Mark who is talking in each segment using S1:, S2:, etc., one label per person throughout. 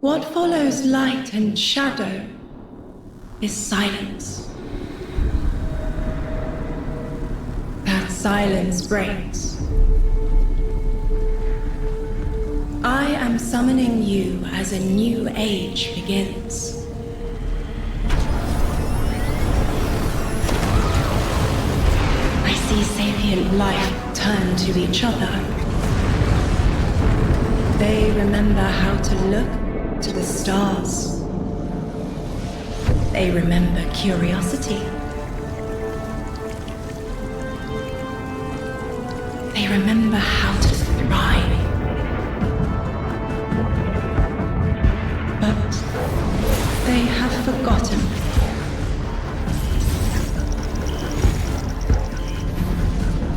S1: What follows light and shadow is silence. That silence breaks. I am summoning you as a new age begins. I see sapient life turn to each other. They remember how to look to the stars. They remember curiosity. They remember how to thrive. But they have forgotten.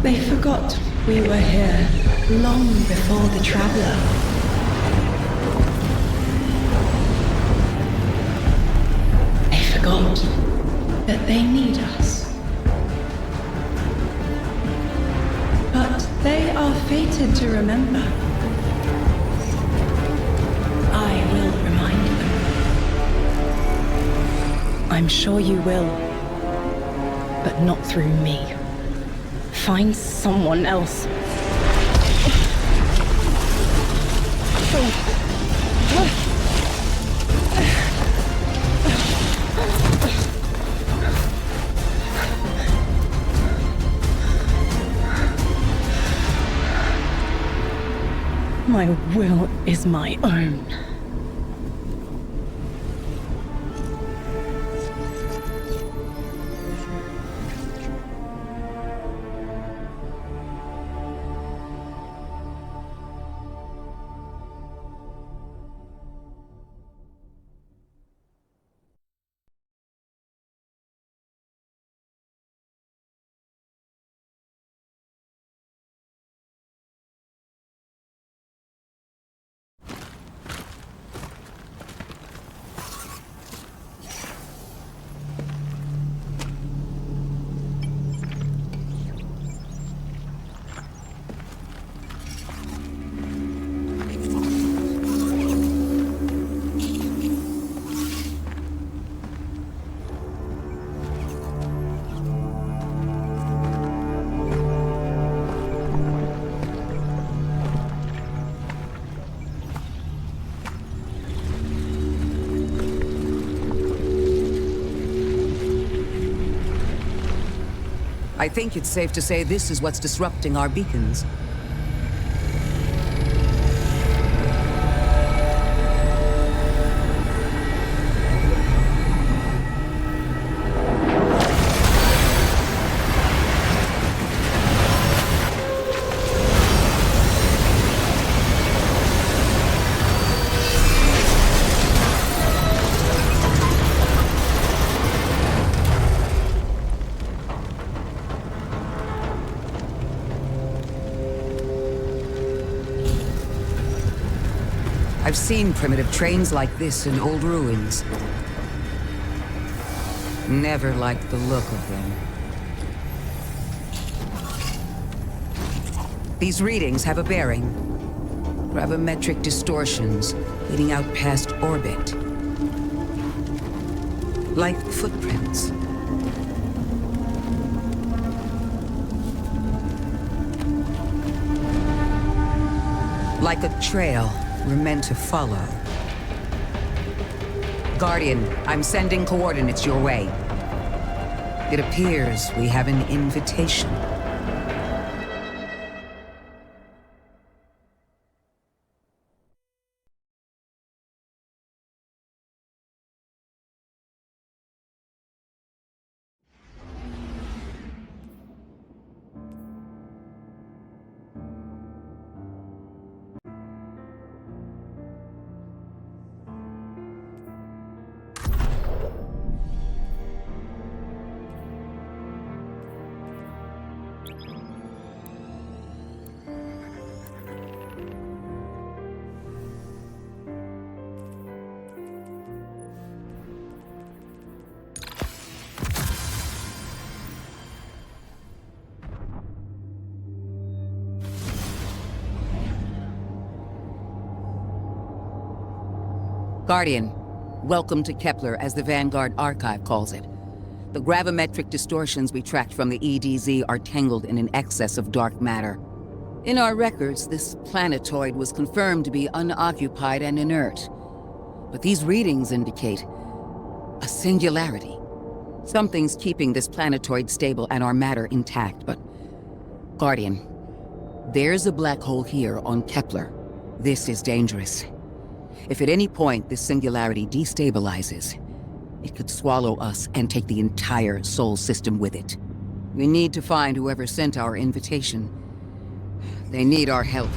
S1: They forgot we were here long before the Traveler. They forgot that they need us. But they are fated to remember. I will remind them. I'm sure you will, but not through me. Find someone else. My will is my own.
S2: I think it's safe to say this is what's disrupting our beacons. I've seen primitive trains like this in old ruins. Never liked the look of them. These readings have a bearing. Gravimetric distortions leading out past orbit. Like footprints. Like a trail we're meant to follow. Guardian, I'm sending coordinates your way. It appears we have an invitation. Guardian, welcome to Kepler, as the Vanguard Archive calls it. The gravimetric distortions we tracked from the EDZ are tangled in an excess of dark matter. In our records, this planetoid was confirmed to be unoccupied and inert. But these readings indicate a singularity. Something's keeping this planetoid stable and our matter intact, but... Guardian, there's a black hole here on Kepler. This is dangerous. If at any point this singularity destabilizes, it could swallow us and take the entire Sol system with it. We need to find whoever sent our invitation. They need our help.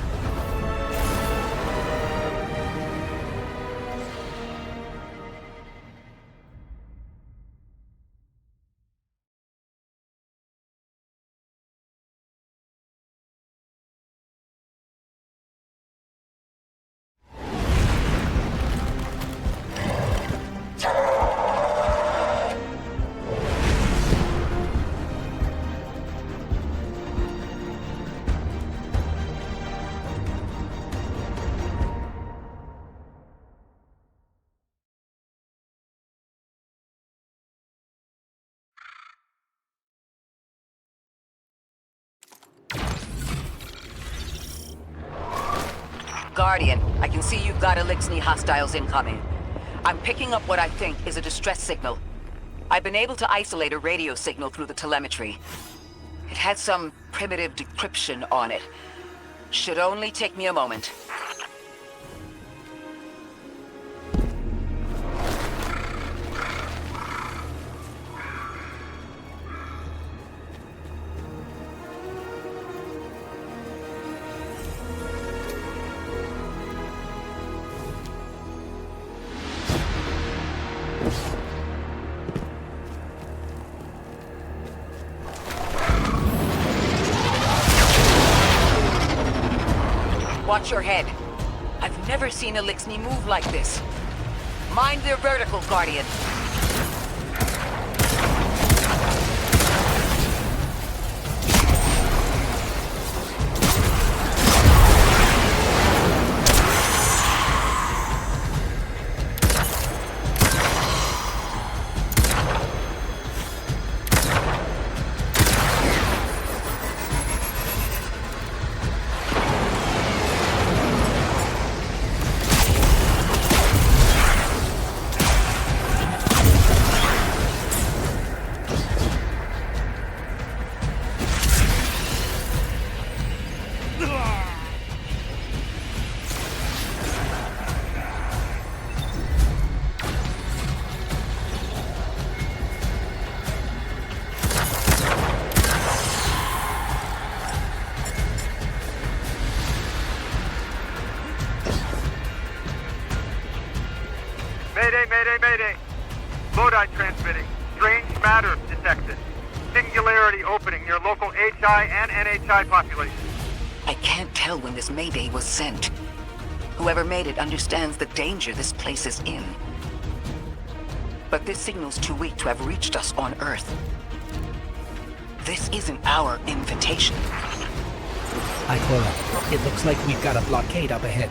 S3: Guardian, I can see you've got Elixni hostiles incoming. I'm picking up what I think is a distress signal. I've been able to isolate a radio signal through the telemetry. It had some primitive decryption on it. Should only take me a moment. Watch your head. I've never seen Elixni move like this. Mind their vertical, Guardian.
S4: Mayday! Lodi transmitting. Strange matter detected. Singularity opening near local HI and NHI population.
S3: I can't tell when this Mayday was sent. Whoever made it understands the danger this place is in. But this signal's too weak to have reached us on Earth. This isn't our invitation.
S5: Ikora, it looks like we've got a blockade up ahead.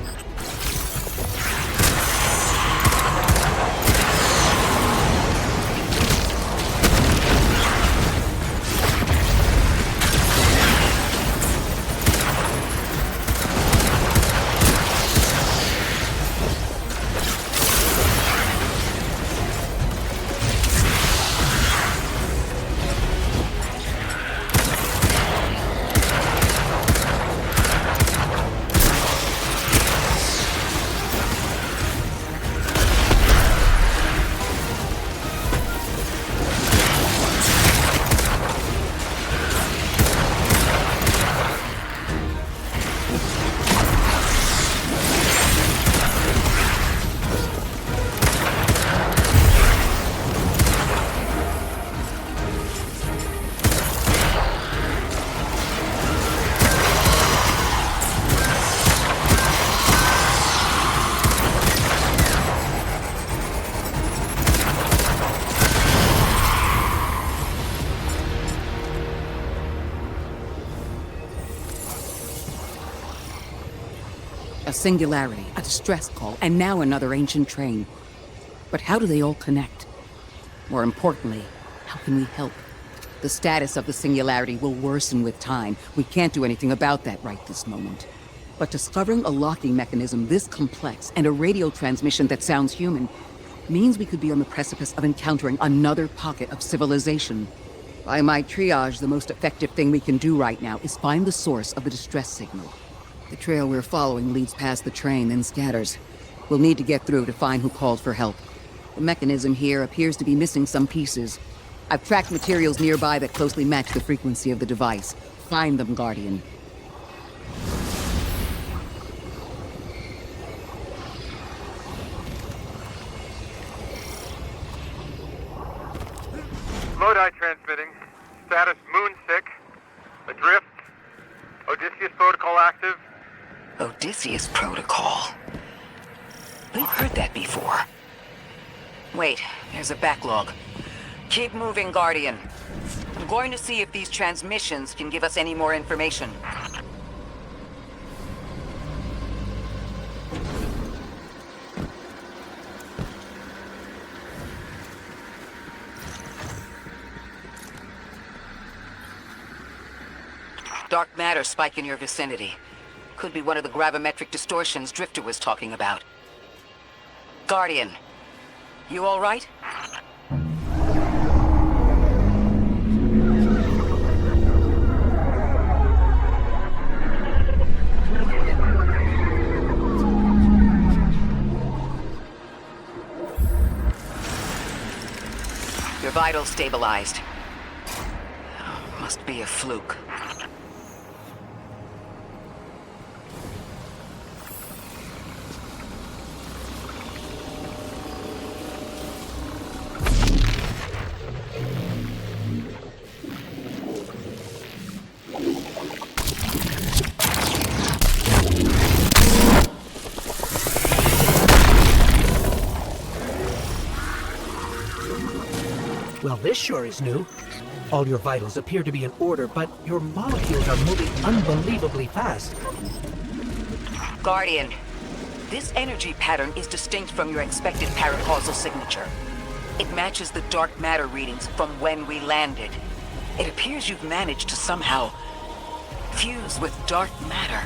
S2: A singularity, a distress call, and now another ancient train. But how do they all connect? More importantly, how can we help? The status of the singularity will worsen with time. We can't do anything about that right this moment. But discovering a locking mechanism this complex and a radio transmission that sounds human means we could be on the precipice of encountering another pocket of civilization. By my triage, the most effective thing we can do right now is find the source of the distress signal. The trail we're following leads past the train, then scatters. We'll need to get through to find who called for help. The mechanism here appears to be missing some pieces. I've tracked materials nearby that closely match the frequency of the device. Find them, Guardian.
S4: Lodi transmitting. Status moonsick. Adrift. Odysseus protocol active.
S3: Odysseus Protocol. We've heard that before. Wait, there's a backlog. Keep moving, Guardian. I'm going to see if these transmissions can give us any more information. Dark matter spike in your vicinity. Could be one of the gravimetric distortions Drifter was talking about. Guardian, you all right? Your vitals stabilized. Must be a fluke.
S5: Well, this sure is new. All your vitals appear to be in order, but your molecules are moving unbelievably fast.
S3: Guardian, this energy pattern is distinct from your expected paracausal signature. It matches the dark matter readings from when we landed. It appears you've managed to somehow fuse with dark matter.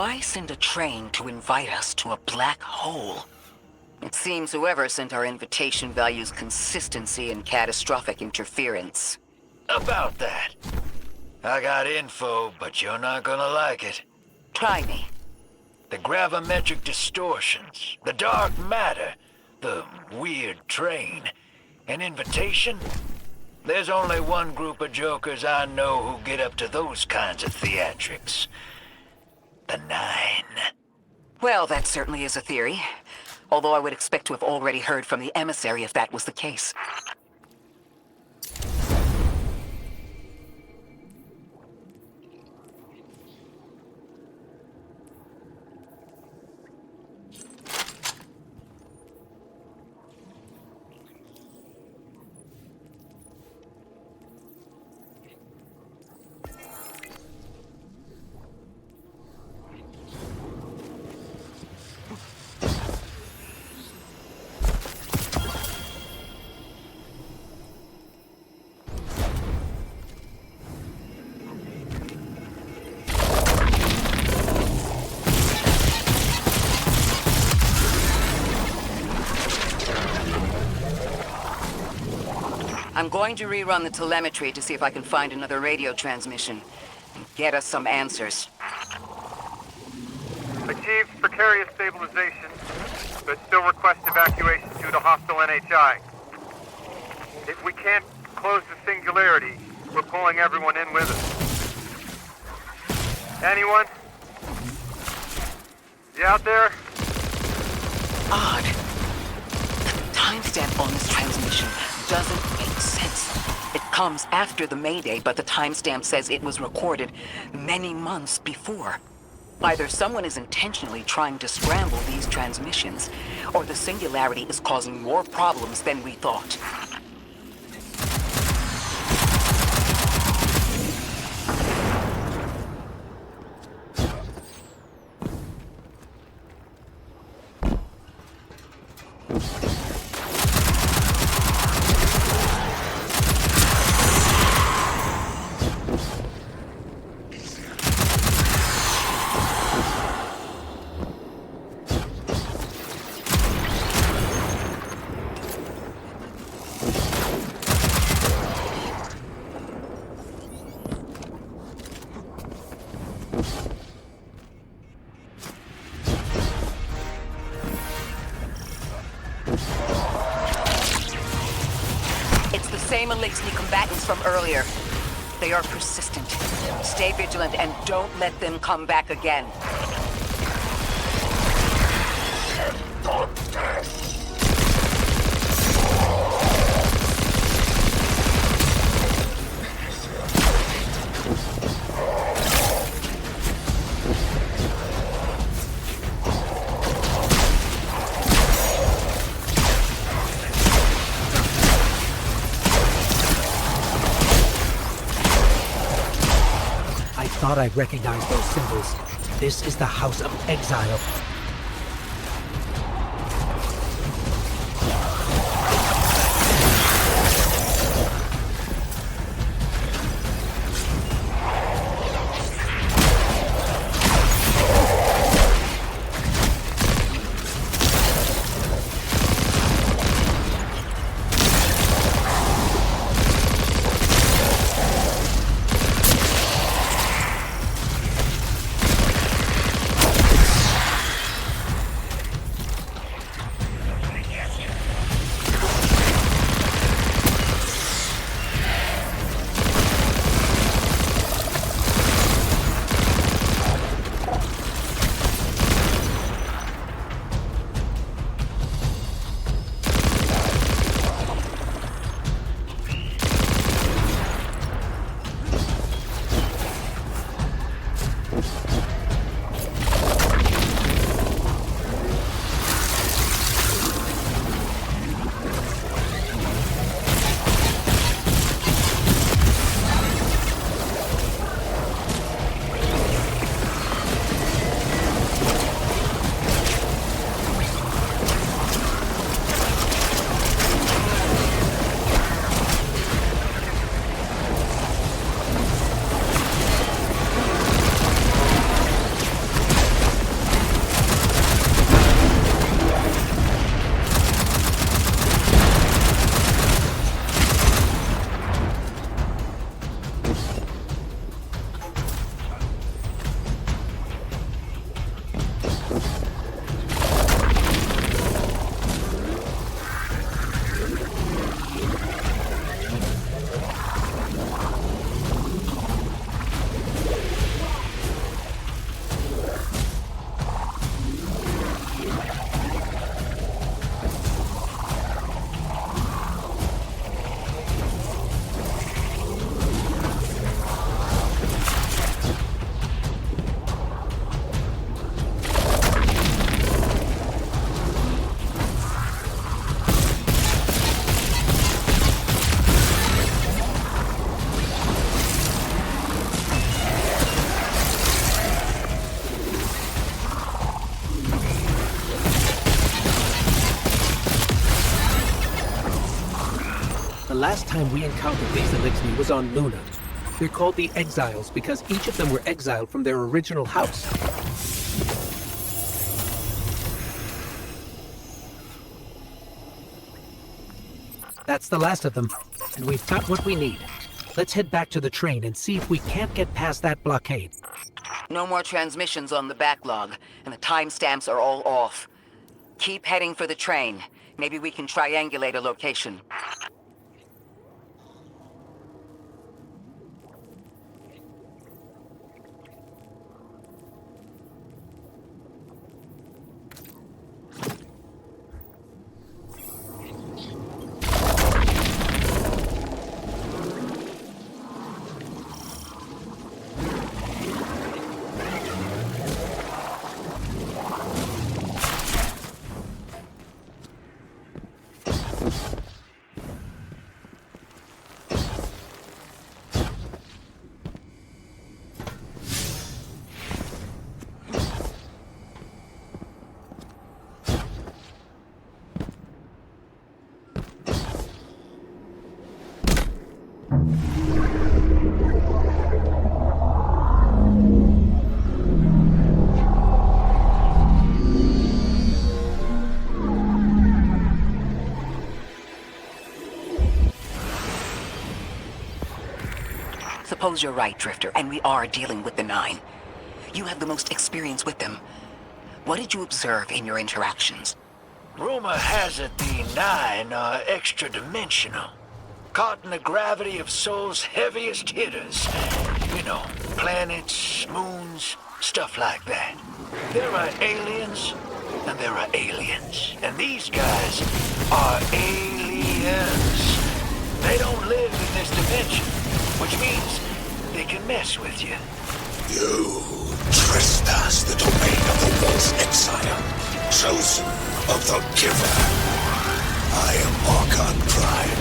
S3: Why send a train to invite us to a black hole? It seems whoever sent our invitation values consistency and catastrophic interference.
S6: About that. I got info, but you're not gonna like it.
S3: Try me.
S6: The gravimetric distortions, the dark matter, the weird train, an invitation? There's only one group of jokers I know who get up to those kinds of theatrics. The Nine.
S3: Well, that certainly is a theory. Although I would expect to have already heard from the emissary if that was the case. I'm going to rerun the telemetry to see if I can find another radio transmission and get us some answers.
S4: Achieved precarious stabilization, but still request evacuation due to hostile NHI. If we can't close the singularity, we're pulling everyone in with us. Anyone? You out there?
S3: Odd. The timestamp on this transmission doesn't make sense. It comes after the Mayday, but the timestamp says it was recorded many months before. Either someone is intentionally trying to scramble these transmissions, or the singularity is causing more problems than we thought. It's the same Elixni combatants from earlier. They are persistent. Stay vigilant and don't let them come back again.
S5: I thought I recognized those symbols. This is the House of Exile. The last time we encountered these Elixni was on Luna. They're called the Exiles because each of them were exiled from their original house. That's the last of them, and we've got what we need. Let's head back to the train and see if we can't get past that blockade.
S3: No more transmissions on the backlog, and the timestamps are all off. Keep heading for the train. Maybe we can triangulate a location. Suppose you're right, Drifter, and we are dealing with the Nine. You have the most experience with them. What did you observe in your interactions?
S6: Rumor has it the Nine are extra-dimensional. Caught in the gravity of Sol's heaviest hitters. You know, planets, moons, stuff like that. There are aliens, and there are aliens. And these guys are aliens. They don't live in this dimension, which means they can mess with you.
S7: You trespass the domain of the Wolf Exile, chosen of the Giver. I am Archon Prime,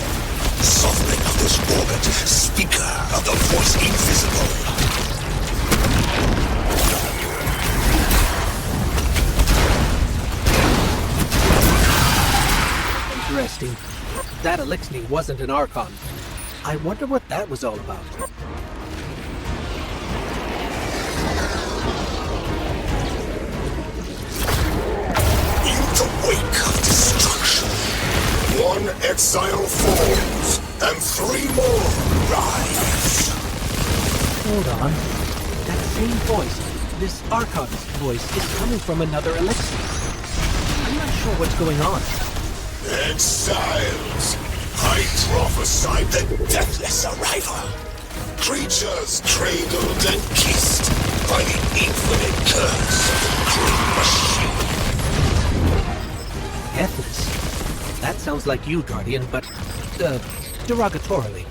S7: sovereign of this orbit, speaker of the Voice Invisible.
S5: Interesting. That Elixni wasn't an Archon. I wonder what that was all about.
S7: In the wake of destruction, one exile falls, and three more rise.
S5: Hold on. That same voice, this Archon's voice, is coming from another Elixni. I'm not sure what's going on.
S7: Exiles! I prophesied the deathless arrival. Creatures cradled and kissed by the infinite curse of the Kryn machine.
S5: Deathless? That sounds like you, Guardian, but, derogatorily.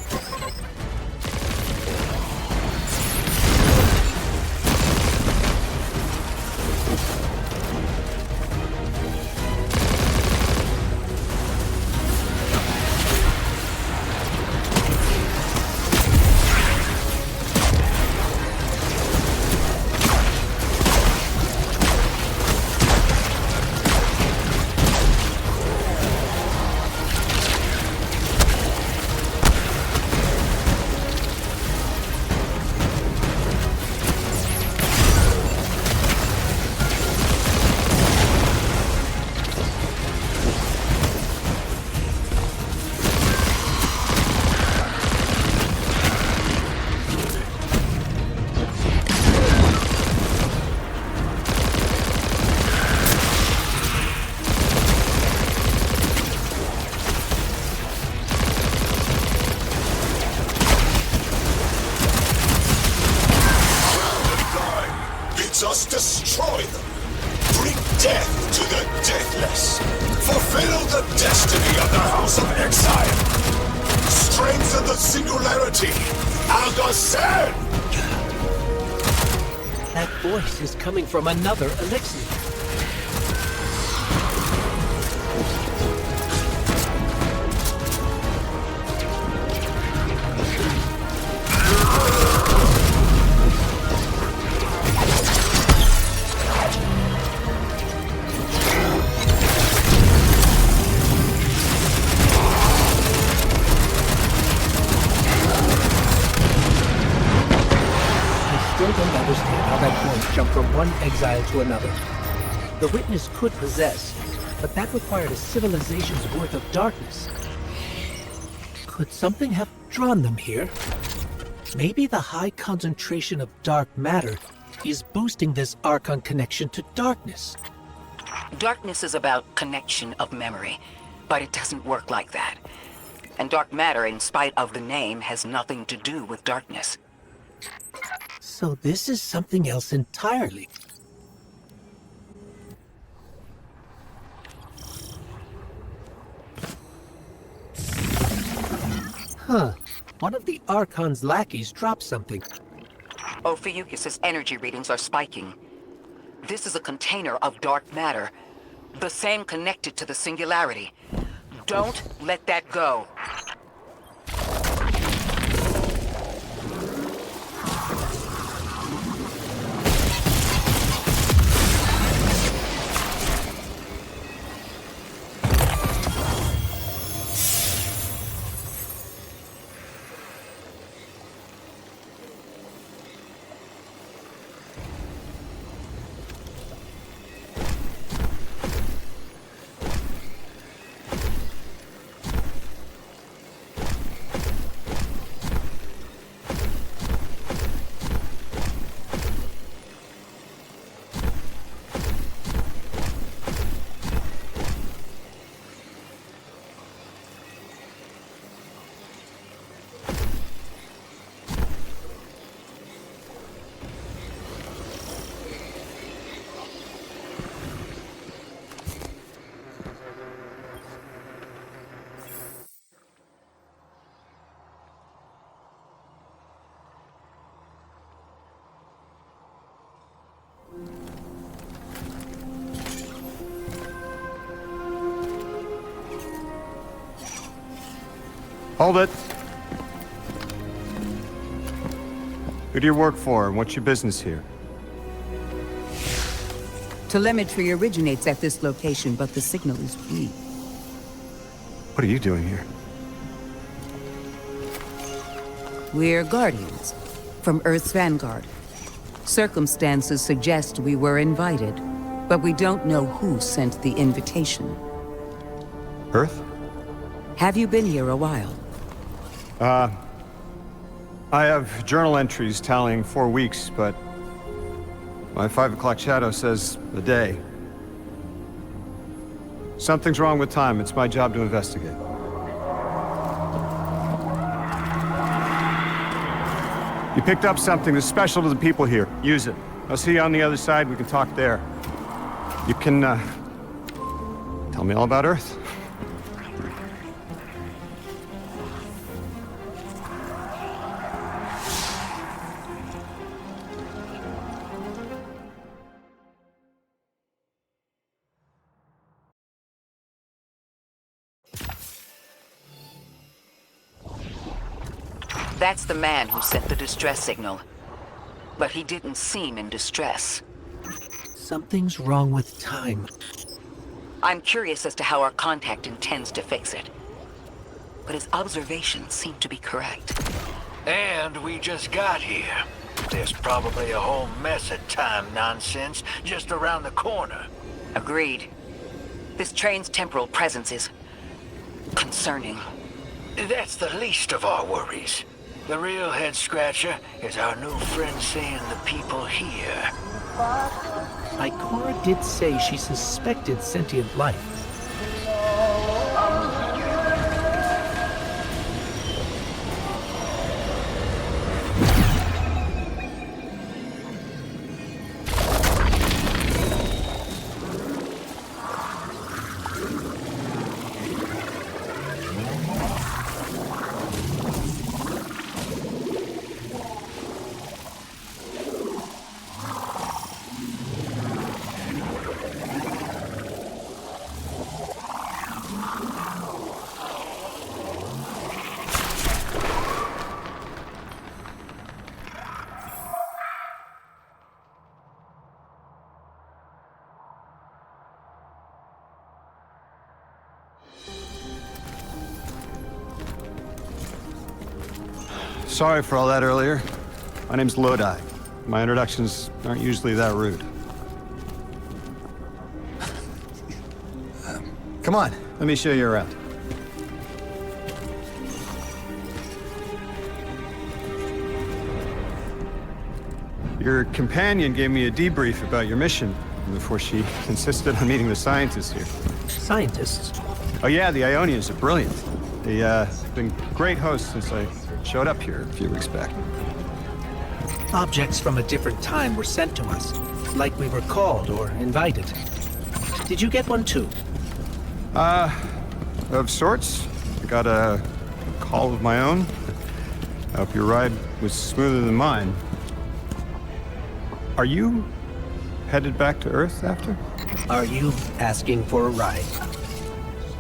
S7: Just destroy them. Bring death to the deathless. Fulfill the destiny of the House of Exile. Strengthen the singularity. Al-Ghassan!
S5: That voice is coming from another Elixni. jump from one exile to another. The witness could possess, but that required a civilization's worth of darkness. Could something have drawn them here? Maybe the high concentration of dark matter is boosting this Archon connection to darkness.
S3: Darkness is about connection of memory, but it doesn't work like that. And dark matter, in spite of the name, has nothing to do with darkness.
S5: So this is something else entirely. Huh. One of the Archon's lackeys dropped something.
S3: Ophiuchus's energy readings are spiking. This is a container of dark matter, the same connected to the Singularity. Don't let that go.
S4: Hold it. Who do you work for, and what's your business here?
S2: Telemetry originates at this location, but the signal is weak.
S4: What are you doing here?
S2: We're Guardians, from Earth's Vanguard. Circumstances suggest we were invited, but we don't know who sent the invitation.
S4: Earth?
S2: Have you been here a while?
S4: I have journal entries tallying 4 weeks, but my 5 o'clock shadow says a day. Something's wrong with time. It's my job to investigate. You picked up something that's special to the people here. Use it. I'll see you on the other side. We can talk there. You can, tell me all about Earth.
S3: That's the man who sent the distress signal. But he didn't seem in distress.
S5: Something's wrong with time.
S3: I'm curious as to how our contact intends to fix it. But his observations seem to be correct.
S6: And we just got here. There's probably a whole mess of time nonsense just around the corner.
S3: Agreed. This train's temporal presence is concerning.
S6: That's the least of our worries. The real head-scratcher is our new friend seeing the people here.
S5: Ikora did say she suspected sentient life.
S4: Sorry for all that earlier. My name's Lodi.
S8: My introductions aren't usually that rude.
S9: Come on.
S8: Let me show you around. Your companion gave me a debrief about your mission before she insisted on meeting the scientists here.
S5: Scientists?
S8: Oh yeah, the Ionians are brilliant. They've been great hosts since I showed up here a few weeks back.
S5: Objects from a different time were sent to us, like we were called or invited. Did you get one too?
S8: Of sorts. I got a call of my own. I hope your ride was smoother than mine. Are you headed back to Earth after?
S5: Are you asking for a ride?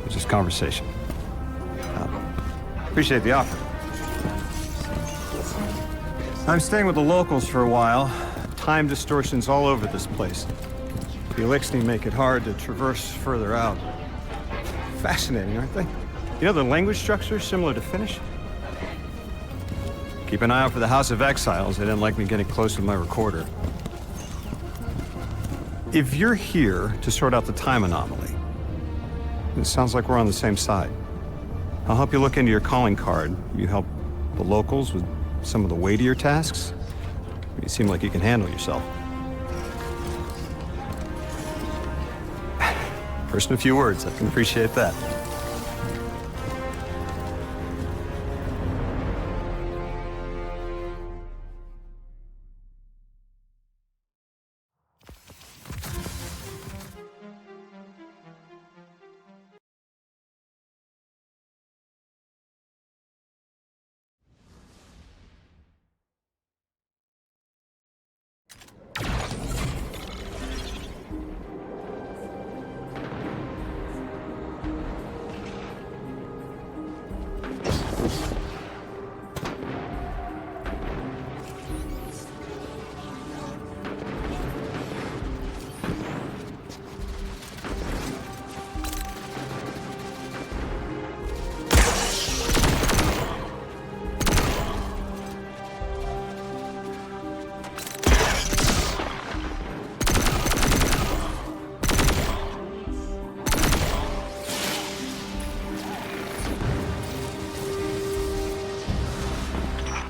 S8: It's just conversation. Appreciate the offer. I'm staying with the locals for a while. Time distortions all over this place. The Eliksni make it hard to traverse further out. Fascinating, aren't they? You know, the language structure is similar to Finnish. Keep an eye out for the House of Exiles. They didn't like me getting close with my recorder. If you're here to sort out the time anomaly, it sounds like we're on the same side. I'll help you look into your calling card. You help the locals with some of the weightier tasks. You seem like you can handle yourself. First in a few words, I can appreciate that.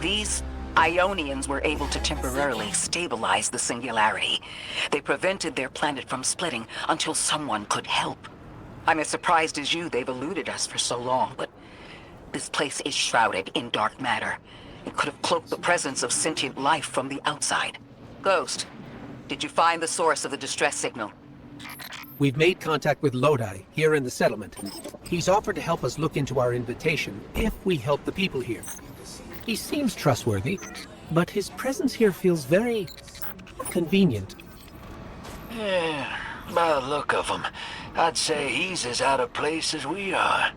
S3: These Ionians were able to temporarily stabilize the singularity. They prevented their planet from splitting until someone could help. I'm as surprised as you they've eluded us for so long, but this place is shrouded in dark matter. It could have cloaked the presence of sentient life from the outside. Ghost, did you find the source of the distress signal?
S5: We've made contact with Lodi, here in the settlement. He's offered to help us look into our invitation, if we help the people here. He seems trustworthy, but his presence here feels very convenient.
S6: Yeah, by the look of him, I'd say he's as out of place as we are.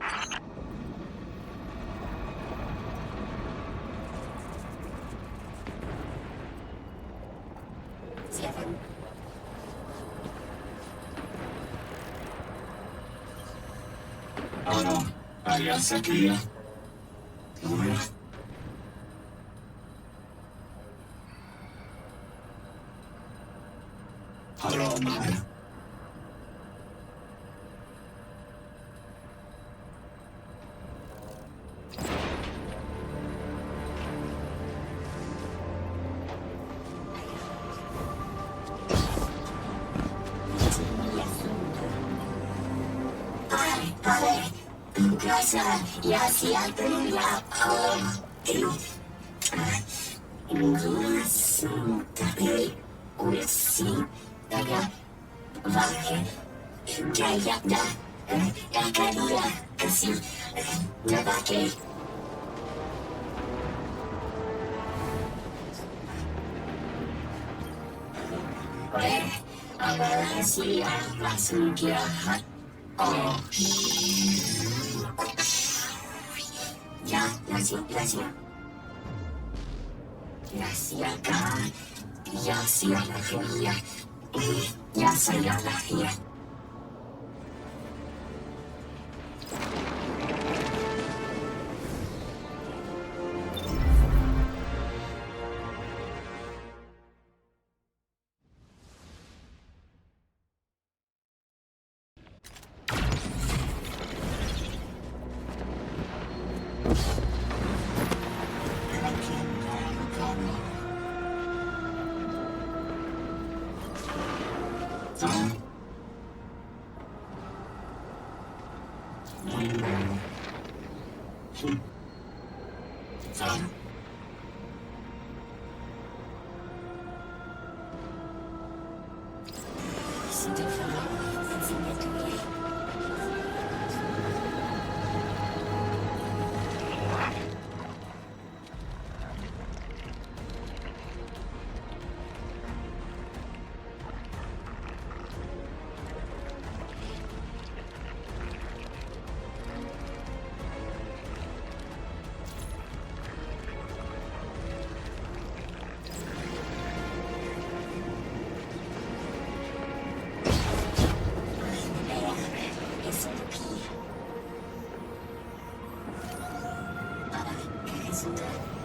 S9: SCP.